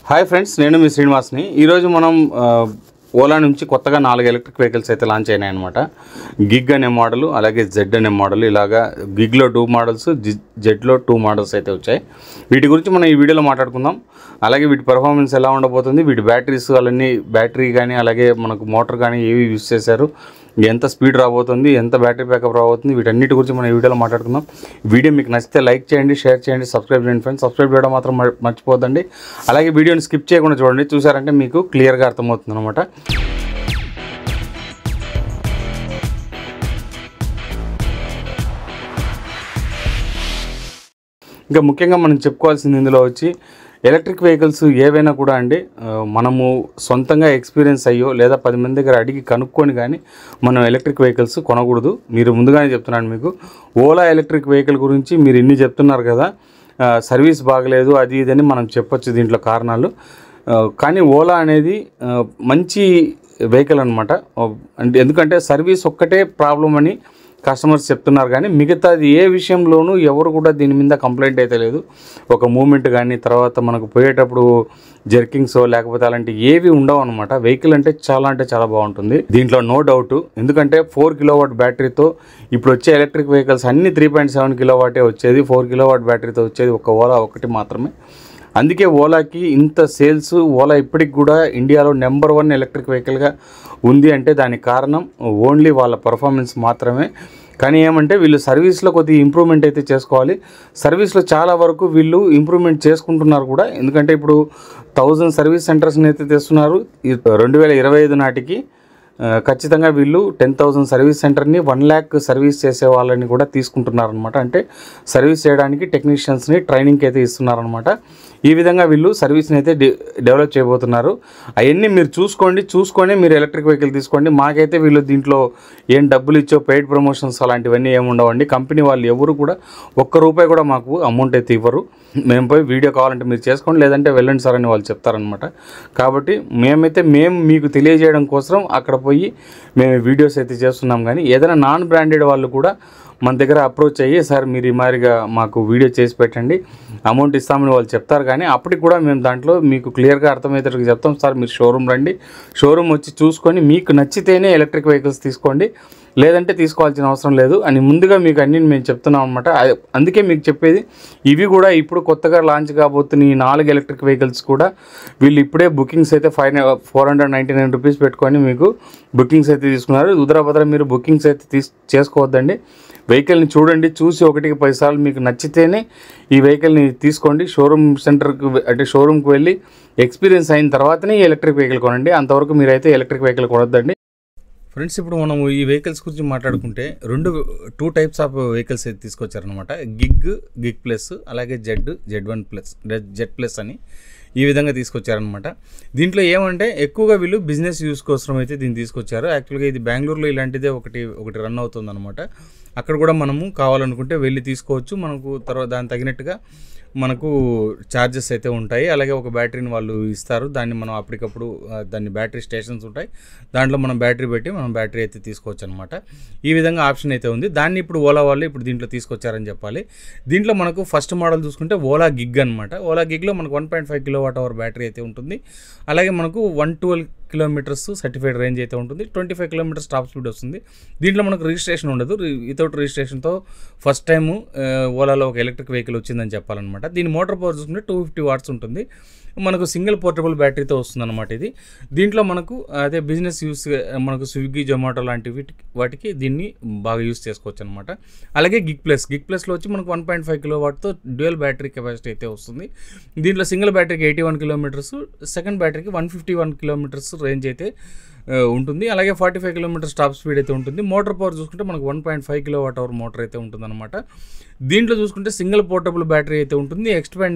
Hi friends, నేను మీ శ్రీనివాస్ని. ఈరోజు మనం ఓలా నుంచి కొత్తగా 4 ఎలక్ట్రిక్ వెహికల్స్ అయితే లాంచ్ అయినాయి అనమాట. గిగ్ అనే మోడల్, అలాగే జెడ్ అనే మోడల్. ఇలాగా గిగ్లో 2 మోడల్స్, జెడ్లో 2 మోడల్స్ అయితే వచ్చాయి. వీటి గురించి మనం ఈ వీడియోలో మాట్లాడుకుందాం. అలాగే వీటి పర్ఫార్మెన్స్ ఎలా ఉండబోతుంది, వీటి బ్యాటరీస్ అవన్నీ, బ్యాటరీ కానీ అలాగే మనకు మోటార్ కానీ ఏవి యూజ్ చేశారు, ఎంత స్పీడ్ రాబోతుంది, ఎంత బ్యాటరీ బ్యాకప్ రాబోతుంది, వీటన్నిటి గురించి మనం ఈ వీడియోలో మాట్లాడుకుందాం. వీడియో మీకు నచ్చితే లైక్ చేయండి, షేర్ చేయండి, సబ్స్క్రైబ్ చేయండి ఫ్రెండ్స్. సబ్స్క్రైబ్ చేయడం మాత్రం మర్చిపోద్దండి. అలాగే వీడియోని స్కిప్ చేయకుండా చూడండి. చూసారంటే మీకు క్లియర్గా అర్థమవుతుంది అనమాట. ఇంకా ముఖ్యంగా మనం చెప్పుకోవాల్సింది ఇందులో వచ్చి ఎలక్ట్రిక్ వెహికల్స్ ఏవైనా కూడా అండి, మనము సొంతంగా ఎక్స్పీరియన్స్ అయ్యో లేదా 10 మంది దగ్గర అడిగి కనుక్కొని కానీ మనం ఎలక్ట్రిక్ వెహికల్స్ కొనకూడదు. మీరు ముందుగానే చెప్తున్నాను మీకు. ఓలా ఎలక్ట్రిక్ వెహికల్ గురించి మీరు ఇన్ని చెప్తున్నారు కదా, సర్వీస్ బాగలేదు అది ఇదని మనం చెప్పొచ్చు దీంట్లో కారణాలు. కానీ ఓలా అనేది మంచి వెహికల్ అనమాట. ఎందుకంటే సర్వీస్ ఒక్కటే ప్రాబ్లం అని కస్టమర్స్ చెప్తున్నారు, కానీ మిగతాది ఏ విషయంలోనూ ఎవరు కూడా దీని మీద కంప్లైంట్ అయితే లేదు. ఒక మూమెంట్ కానీ, తర్వాత మనకు పోయేటప్పుడు జర్కింగ్స్ లేకపోతే అలాంటి ఏవి ఉండవు అనమాట. వెహికల్ అంటే చాలా బాగుంటుంది దీంట్లో, నో డౌట్. ఎందుకంటే 4 కిలోవాట్ బ్యాటరీతో ఇప్పుడు వచ్చే ఎలక్ట్రిక్ వెహికల్స్ అన్ని 3.7 కిలోవాటే వచ్చేది. 4 కిలోవాట్ బ్యాటరీతో వచ్చేది ఒక ఓలా ఒకటి మాత్రమే. అందుకే ఓలాకి ఇంత సేల్స్. ఓలా ఇప్పటికి కూడా ఇండియాలో నెంబర్ 1 ఎలక్ట్రిక్ వెహికల్గా ఉంది అంటే దానికి కారణం ఓన్లీ వాళ్ళ పర్ఫార్మెన్స్ మాత్రమే. కానీ ఏమంటే వీళ్ళు సర్వీస్లో కొద్దిగా ఇంప్రూవ్మెంట్ అయితే చేసుకోవాలి. సర్వీస్లో చాలా వరకు వీళ్ళు ఇంప్రూవ్మెంట్ చేసుకుంటున్నారు కూడా. ఎందుకంటే ఇప్పుడు 1000 సర్వీస్ సెంటర్స్ని అయితే తెస్తున్నారు. 2025 నాటికి ఖచ్చితంగా వీళ్ళు 10,000 సర్వీస్ సెంటర్ని 1 lakh సర్వీస్ చేసే వాళ్ళని కూడా తీసుకుంటున్నారనమాట. అంటే సర్వీస్ చేయడానికి టెక్నీషియన్స్ని ట్రైనింగ్కి అయితే ఇస్తున్నారనమాట. ఈ విధంగా వీళ్ళు సర్వీస్ని అయితే డెవలప్ చేయబోతున్నారు. అవన్నీ మీరు చూసుకొని మీరు ఎలక్ట్రిక్ వెహికల్ తీసుకోండి. మాకైతే వీళ్ళు దీంట్లో ఏం డబ్బులు ఇచ్చో పెయిడ్ ప్రమోషన్స్ అలాంటివన్నీ ఏమి ఉండవండి. కంపెనీ వాళ్ళు ఎవరు కూడా ₹1 కూడా మాకు అమౌంట్ అయితే ఇవ్వరు. మేము పోయి వీడియో కావాలంటే మీరు చేసుకోండి, లేదంటే వెళ్ళండి సార్ అని వాళ్ళు చెప్తారనమాట. కాబట్టి మేము మీకు తెలియజేయడం కోసం అక్కడ పోయి మేము వీడియోస్ అయితే చేస్తున్నాం. కానీ ఏదైనా నాన్ బ్రాండెడ్ వాళ్ళు కూడా మన దగ్గర అప్రోచ్ అయ్యి, సార్ మీరు ఈ మాదిరిగా మాకు వీడియో చేసి పెట్టండి, అమౌంట్ ఇస్తామని వాళ్ళు చెప్తారు. కానీ అప్పటికి కూడా మేము దాంట్లో మీకు క్లియర్గా అర్థమయ్యేటట్టు చెప్తాం. సార్ మీరు షోరూమ్ రండి, షోరూమ్ వచ్చి చూసుకొని మీకు నచ్చితేనే ఎలక్ట్రిక్ వెహికల్స్ తీసుకోండి, లేదంటే తీసుకోవాల్సిన అవసరం లేదు అని ముందుగా మీకు అన్ని మేము చెప్తున్నాం అనమాట. అందుకే మీకు చెప్పేది, ఇవి కూడా ఇప్పుడు కొత్తగా లాంచ్ కాబోతున్న ఈ 4 ఎలక్ట్రిక్ వెహికల్స్ కూడా వీళ్ళు ఇప్పుడే బుకింగ్స్ అయితే ₹499 పెట్టుకొని మీకు బుకింగ్స్ అయితే తీసుకున్నారు. ఉదరాభద్ర మీరు బుకింగ్స్ అయితే చేసుకోవద్దండి. వెహికల్ని చూడండి, చూసి 1కి 10 సార్లు మీకు నచ్చితేనే ఈ వెహికల్ని తీసుకోండి. షోరూమ్ సెంటర్కి అంటే షోరూమ్కి వెళ్ళి ఎక్స్పీరియన్స్ అయిన తర్వాతనే ఈ ఎలక్ట్రిక్ వెహికల్ కొనండి. అంతవరకు మీరైతే ఎలక్ట్రిక్ వెహికల్ కొనొద్దండి. ఫ్రెండ్స్, ఇప్పుడు మనం ఈ వెహికల్స్ గురించి మాట్లాడుకుంటే 2 టైప్స్ ఆఫ్ వెహికల్స్ అయితే తీసుకొచ్చారనమాట. గిగ్ ప్లస్, అలాగే జెడ్ ప్లస్ అని ఈ విధంగా తీసుకొచ్చారనమాట. దీంట్లో ఏమంటే ఎక్కువగా వీళ్ళు బిజినెస్ యూస్ కోసం అయితే దీన్ని తీసుకొచ్చారు. యాక్చువల్గా ఇది బెంగళూరులో ఇలాంటిదే ఒకటి రన్ అవుతుంది అనమాట. అక్కడ కూడా మనము కావాలనుకుంటే వెళ్ళి తీసుకోవచ్చు. మనకు తర్వాత దానికి తగినట్టుగా మనకు ఛార్జెస్ అయితే ఉంటాయి. అలాగే ఒక బ్యాటరీని వాళ్ళు ఇస్తారు. దాన్ని మనం అప్పటికప్పుడు దాన్ని బ్యాటరీ స్టేషన్స్ ఉంటాయి, దాంట్లో మనం బ్యాటరీ పెట్టి మనం బ్యాటరీ అయితే తీసుకోవచ్చు అనమాట. ఈ విధంగా ఆప్షన్ అయితే ఉంది. దాన్ని ఇప్పుడు ఓలా వాళ్ళు ఇప్పుడు దీంట్లో తీసుకొచ్చారని చెప్పాలి. దీంట్లో మనకు ఫస్ట్ మోడల్ చూసుకుంటే ఓలా గిగ్ అనమాట. ఓలా గిగ్లో మనకు 1.5 kWh బ్యాటరీ అయితే ఉంటుంది. అలాగే మనకు 112 కిలోమీటర్స్ సర్టిఫైడ్ రేంజ్ అయితే ఉంటుంది. 25 కిలోమీటర్స్ టాప్ స్పీడ్ వస్తుంది. దీంట్లో మనకు రిజిస్ట్రేషన్ ఉండదు. వితౌట్ రిజిస్ట్రేషన్తో ఫస్ట్ టైం ఓలాలో ఒక ఎలక్ట్రిక్ వెహికల్ వచ్చిందని చెప్పాలన్నమాట. దీని మోటార్ పవర్ చూసుకుంటే 250 watts ఉంటుంది. మనకు సింగిల్ పోర్టబుల్ బ్యాటరీతో వస్తుంది అనమాట ఇది. దీంట్లో మనకు అదే బిజినెస్ యూస్ మనకు స్విగ్గీ, జొమాటో లాంటి వాటికి దీన్ని బాగా యూస్ చేసుకోవచ్చు అనమాట. అలాగే గిగ్ ప్లస్లో వచ్చి మనకు 1.5 kWతో డ్యూయల్ బ్యాటరీ కెపాసిటీ అయితే వస్తుంది. దీంట్లో సింగిల్ బ్యాటరీకి 81 కిలోమీటర్స్, సెకండ్ బ్యాటరీకి 151 కిలోమీటర్స్ రేంజ్ అయితే ఉంటుంది. అలాగే 45 కిలోమీటర్స్ టాప్ స్పీడ్ అయితే ఉంటుంది. మోటార్ పవర్ చూసుకుంటే మనకు 1.5 kWh మోటార్ అయితే ఉంటుందన్నమాట. దీంట్లో చూసుకుంటే సింగిల్ పోర్టబుల్ బ్యాటరీ అయితే ఉంటుంది.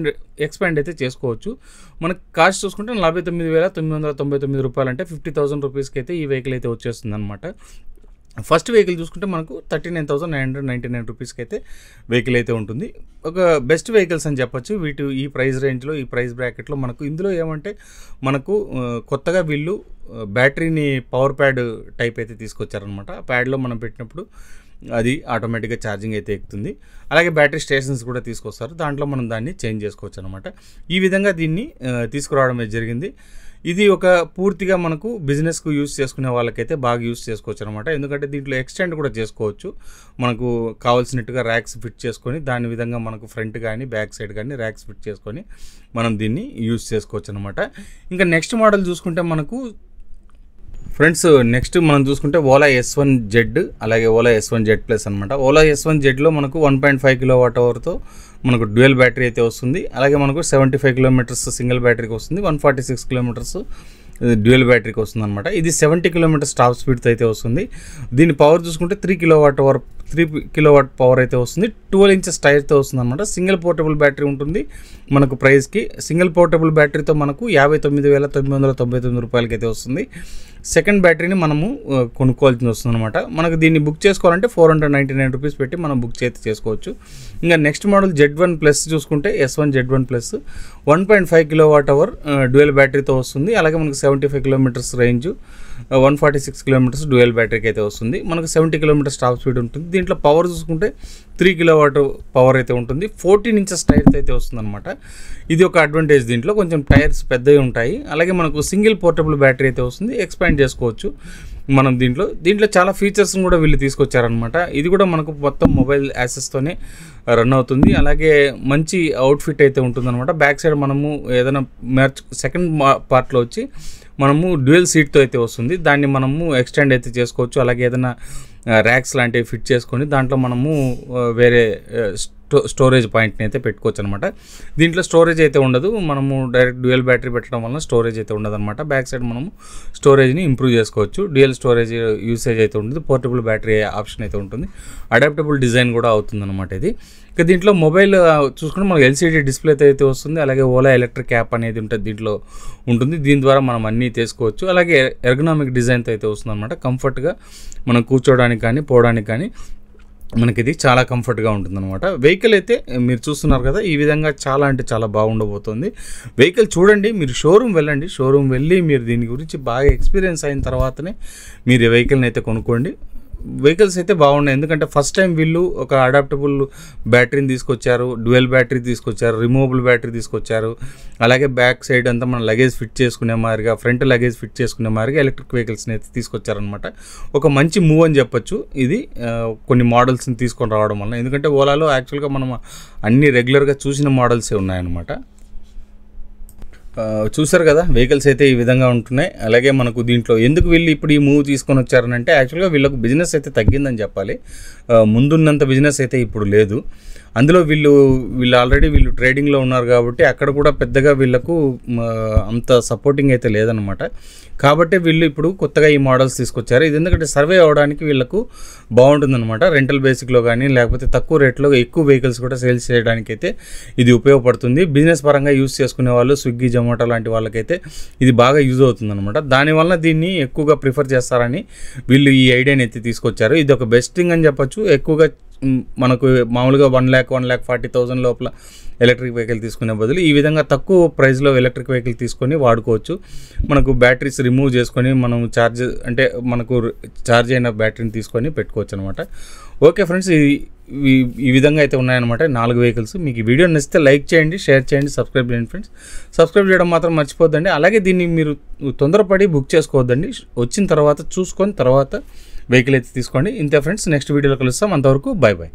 ఎక్స్పాండ్ అయితే చేసుకోవచ్చు. మనకు కాస్ట్ చూసుకుంటే ₹49,999 అంటే ₹50,000 అయితే ఈ వెహికల్ అయితే వచ్చేస్తుంది అనమాట. ఫస్ట్ వెహికల్ చూసుకుంటే మనకు ₹39,999 అయితే వెహికల్ అయితే ఉంటుంది. ఒక బెస్ట్ వెహికల్స్ అని చెప్పొచ్చు ఈ ప్రైస్ రేంజ్లో, ఈ ప్రైస్ బ్రాకెట్లో. మనకు ఇందులో ఏమంటే మనకు కొత్తగా వీళ్ళు బ్యాటరీని పవర్ ప్యాడ్ టైప్ అయితే తీసుకొచ్చారనమాట. ఆ ప్యాడ్లో మనం పెట్టినప్పుడు అది ఆటోమేటిక్గా ఛార్జింగ్ అయితే ఎక్కుతుంది. అలాగే బ్యాటరీ స్టేషన్స్ కూడా తీసుకొస్తారు, దాంట్లో మనం దాన్ని చేంజ్ చేసుకోవచ్చు అనమాట. ఈ విధంగా దీన్ని తీసుకురావడం జరిగింది. ఇది ఒక పూర్తిగా మనకు బిజినెస్కు యూస్ చేసుకునే వాళ్ళకైతే బాగా యూస్ చేసుకోవచ్చు అనమాట. ఎందుకంటే దీంట్లో ఎక్స్టెండ్ కూడా చేసుకోవచ్చు, మనకు కావాల్సినట్టుగా ర్యాక్స్ ఫిట్ చేసుకొని దాని విధంగా మనకు ఫ్రంట్ కానీ బ్యాక్ సైడ్ కానీ ర్యాక్స్ ఫిట్ చేసుకొని మనం దీన్ని యూస్ చేసుకోవచ్చు అనమాట. ఇంకా నెక్స్ట్ మోడల్ చూసుకుంటే మనకు ఫ్రెండ్స్, నెక్స్ట్ మనం చూసుకుంటే ఓలా S1Z అలాగే ఓలా S1Z+ అనమాట. ఓలా S1Zలో మనకు 1.5 kWhతో మనకు డ్యూయల్ బ్యాటరీ అయితే వస్తుంది. అలాగే మనకు 75 kilometers సింగిల్ బ్యాటరీకి వస్తుంది, 146 kilometers డ్యూయల్ బ్యాటరీకి వస్తుంది అనమాట. ఇది 70 kilometers టాప్ స్పీడ్తో అయితే వస్తుంది. దీని పవర్ చూసుకుంటే 3 kilowatt పవర్ అయితే వస్తుంది. 12 inches టైర్తో వస్తుంది అనమాట. సింగిల్ పోర్టబుల్ బ్యాటరీ ఉంటుంది మనకు ప్రైస్కి. సింగిల్ పోర్టబుల్ బ్యాటరీతో మనకు 59,999 రూపాయలకి అయితే వస్తుంది. సెకండ్ బ్యాటరీని మనము కొనుక్కోవాల్సి వస్తుంది అనమాట. మనకు దీన్ని బుక్ చేసుకోవాలంటే 499 రూపీస్ పెట్టి మనం బుక్ చేసుకోవచ్చు. ఇంకా నెక్స్ట్ మోడల్ Z1+ చూసుకుంటే S1Z1+, 1.5 kWh డ్యూయల్ బ్యాటరీతో వస్తుంది. అలాగే మనకు 75 kilometers రేంజ్, 146 kilometers డ్యూయల్ బ్యాటరీకి అయితే వస్తుంది. మనకు 70 kilometers టాప్ స్పీడ్ ఉంటుంది. దీంట్లో పవర్ చూసుకుంటే 3 kilowatt పవర్ అయితే ఉంటుంది. 14 inches టైర్స్ అయితే వస్తుంది అనమాట. ఇది ఒక అడ్వాంటేజ్, దీంట్లో కొంచెం టైర్స్ పెద్దవి ఉంటాయి. అలాగే మనకు సింగిల్ పోర్టబుల్ బ్యాటరీ అయితే వస్తుంది, ఎక్స్పాండ్ చేసుకోవచ్చు మనం. దీంట్లో చాలా ఫీచర్స్ కూడా వీళ్ళు తీసుకొచ్చారనమాట. ఇది కూడా మనకు మొత్తం మొబైల్ యాక్సెస్తోనే రన్ అవుతుంది. అలాగే మంచి అవుట్ఫిట్ అయితే ఉంటుందన్నమాట. బ్యాక్ సైడ్ మనము ఏదైనా సెకండ్ పార్ట్లో వచ్చి మనము డ్యూయల్ సీట్తో అయితే వస్తుంది, దాన్ని మనము ఎక్స్టెండ్ అయితే చేసుకోవచ్చు. అలాగే ఏదైనా ర్యాక్స్ లాంటివి ఫిట్ చేసుకొని దాంట్లో మనము వేరే స్టోరేజ్ పాయింట్ని అయితే పెట్టుకోవచ్చు అనమాట. దీంట్లో స్టోరేజ్ అయితే ఉండదు, మనము డైరెక్ట్ డ్యూయల్ బ్యాటరీ పెట్టడం వల్ల స్టోరేజ్ అయితే ఉండదు అనమాట. బ్యాక్ సైడ్ మనము స్టోరేజ్ని ఇంప్రూవ్ చేసుకోవచ్చు. డ్యూయల్ స్టోరేజ్ యూసేజ్ అయితే ఉంటుంది, పోర్టబుల్ బ్యాటరీ ఆప్షన్ అయితే ఉంటుంది, అడాప్టబుల్ డిజైన్ కూడా అవుతుంది అనమాట ఇది. ఇక దీంట్లో మొబైల్ చూసుకుంటే మనకు LCD డిస్ప్లే అయితే వస్తుంది. అలాగే ఓలా ఎలక్ట్రిక్ యాప్ అనేది ఉంటుంది, దీంట్లో ఉంటుంది. దీని ద్వారా మనం అన్నీ తీసుకోవచ్చు. అలాగే ఎర్గనామిక్ డిజైన్తో అయితే వస్తుంది అనమాట. కంఫర్ట్గా మనం కూర్చోడానికి కానీ పోవడానికి కానీ మనకి ఇది చాలా కంఫర్ట్గా ఉంటుంది అనమాట. వెహికల్ అయితే మీరు చూస్తున్నారు కదా, ఈ విధంగా చాలా అంటే చాలా బాగుండబోతుంది. వెహికల్ చూడండి, మీరు షోరూమ్ వెళ్ళండి, షోరూమ్ వెళ్ళి మీరు దీని గురించి బాగా ఎక్స్పీరియన్స్ అయిన తర్వాతనే మీరు ఈ వెహికల్ని అయితే కొనుక్కోండి. వెహికల్స్ అయితే బాగున్నాయి, ఎందుకంటే ఫస్ట్ టైం వీళ్ళు ఒక అడాప్టబుల్ బ్యాటరీని తీసుకొచ్చారు, డ్యూయల్ బ్యాటరీ తీసుకొచ్చారు, రిమూవబుల్ బ్యాటరీ తీసుకొచ్చారు. అలాగే బ్యాక్ సైడ్ అంతా మనం లగేజ్ ఫిట్ చేసుకునే మాదిరిగా, ఫ్రంట్ లగేజ్ ఫిట్ చేసుకునే మాదిరిగా ఎలక్ట్రిక్ వెహికల్స్ని అయితే తీసుకొచ్చారనమాట. ఒక మంచి మూవ్ అని చెప్పొచ్చు ఇది, కొన్ని మోడల్స్ని తీసుకొని రావడం వల్ల. ఎందుకంటే ఓలాలో యాక్చువల్గా మనం అన్ని రెగ్యులర్గా చూసిన మోడల్సే ఉన్నాయన్నమాట. చూసారు కదా, వెహికల్స్ అయితే ఈ విధంగా ఉంటున్నాయి. అలాగే మనకు దీంట్లో ఎందుకు వీళ్ళు ఇప్పుడు ఈ మూవ్ తీసుకొని వచ్చారనంటే, యాక్చువల్గా వీళ్ళకు బిజినెస్ అయితే తగ్గిందని చెప్పాలి. ముందున్నంత బిజినెస్ అయితే ఇప్పుడు లేదు. అందులో వీళ్ళు ఆల్రెడీ ట్రేడింగ్లో ఉన్నారు కాబట్టి అక్కడ కూడా పెద్దగా వీళ్ళకు అంత సపోర్టింగ్ అయితే లేదనమాట. కాబట్టి వీళ్ళు ఇప్పుడు కొత్తగా ఈ మోడల్స్ తీసుకొచ్చారు. ఇది ఎందుకంటే సర్వే అవ్వడానికి వీళ్ళకు బాగుంటుందన్నమాట. రెంటల్ బేసిక్లో కానీ లేకపోతే తక్కువ రేట్లో ఎక్కువ వెహికల్స్ కూడా సేల్స్ చేయడానికి అయితే ఇది ఉపయోగపడుతుంది. బిజినెస్ పరంగా యూజ్ చేసుకునే వాళ్ళు, స్విగ్గీ, జొమాటో లాంటి వాళ్ళకైతే ఇది బాగా యూజ్ అవుతుందన్నమాట. దానివల్ల దీన్ని ఎక్కువగా ప్రిఫర్ చేస్తారని వీళ్ళు ఈ ఐడియాని అయితే తీసుకొచ్చారు. ఇది ఒక బెస్ట్ థింగ్ అని చెప్పొచ్చు. ఎక్కువగా మనకు మామూలుగా 1,40,000 లోపల ఎలక్ట్రిక్ వెహికల్ తీసుకునే బదులు ఈ విధంగా తక్కువ ప్రైస్లో ఎలక్ట్రిక్ వెహికల్ తీసుకొని వాడుకోవచ్చు. మనకు బ్యాటరీస్ రిమూవ్ చేసుకొని మనం మనకు ఛార్జ్ అయిన బ్యాటరీని తీసుకొని పెట్టుకోవచ్చు అనమాట. ఓకే ఫ్రెండ్స్, ఈ విధంగా అయితే ఉన్నాయన్నమాట 4 వెహికల్స్. మీకు ఈ వీడియో నచ్చితే లైక్ చేయండి, షేర్ చేయండి, సబ్స్క్రైబ్ చేయండి ఫ్రెండ్స్. సబ్స్క్రైబ్ చేయడం మాత్రం మర్చిపోద్దండి. అలాగే దీన్ని మీరు తొందరపడి బుక్ చేసుకోవద్దండి, వచ్చిన తర్వాత చూసుకొని తర్వాత వెహికల్ అయితే తీసుకోండి. ఇంతే ఫ్రెండ్స్, నెక్స్ట్ వీడియోలో కలుస్తాం. అంతవరకు బాయ్ బాయ్.